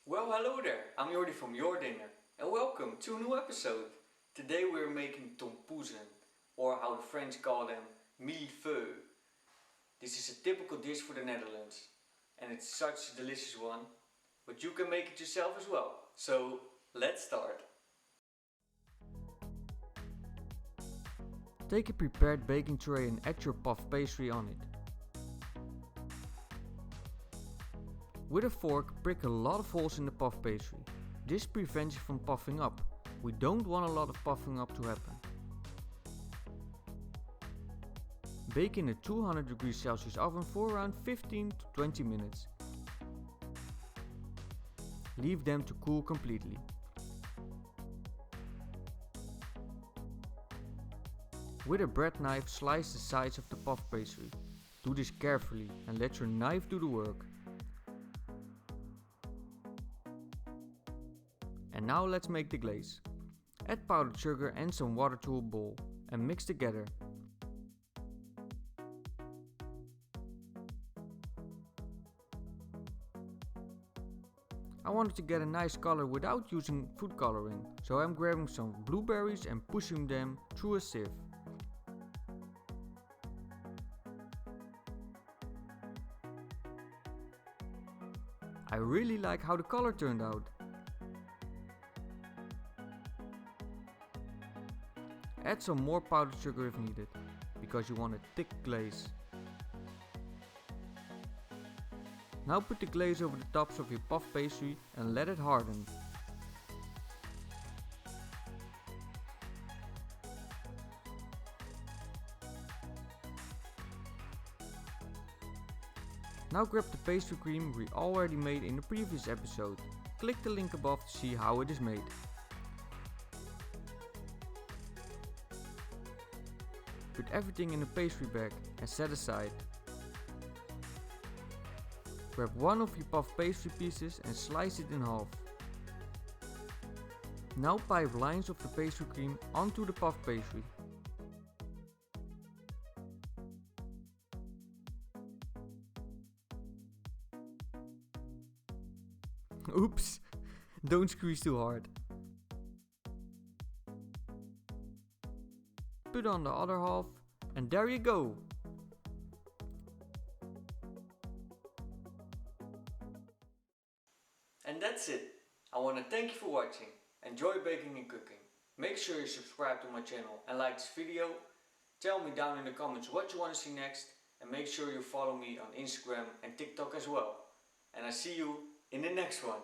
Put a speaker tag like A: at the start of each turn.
A: Well, hello there, I'm Jordi from JorDinner and welcome to a new episode. Today we're making Tompoucen, or how the French call them, Millefeuille. This is a typical dish for the Netherlands and it's such a delicious one, but you can make it yourself as well. So let's start.
B: Take a prepared baking tray and add your puff pastry on it. With a fork, prick a lot of holes in the puff pastry. This prevents you from puffing up. We don't want a lot of puffing up to happen. Bake in a 200 degrees Celsius oven for around 15 to 20 minutes. Leave them to cool completely. With a bread knife, slice the sides of the puff pastry. Do this carefully and let your knife do the work. And now let's make the glaze. Add powdered sugar and some water to a bowl and mix together. I wanted to get a nice color without using food coloring, so I'm grabbing some blueberries and pushing them through a sieve. I really like how the color turned out. Add some more powdered sugar if needed, because you want a thick glaze. Now put the glaze over the tops of your puff pastry and let it harden. Now grab the pastry cream we already made in the previous episode. Click the link above to see how it is made. Put everything in a pastry bag and set aside. Grab one of your puff pastry pieces and slice it in half. Now pipe lines of the pastry cream onto the puff pastry. Oops! Don't squeeze too hard. Put on the other half and there you go!
A: And that's it. I want to thank you for watching. Enjoy baking and cooking. Make sure you subscribe to my channel and like this video. Tell me down in the comments what you want to see next, and make sure you follow me on Instagram and TikTok as well. And I see you in the next one.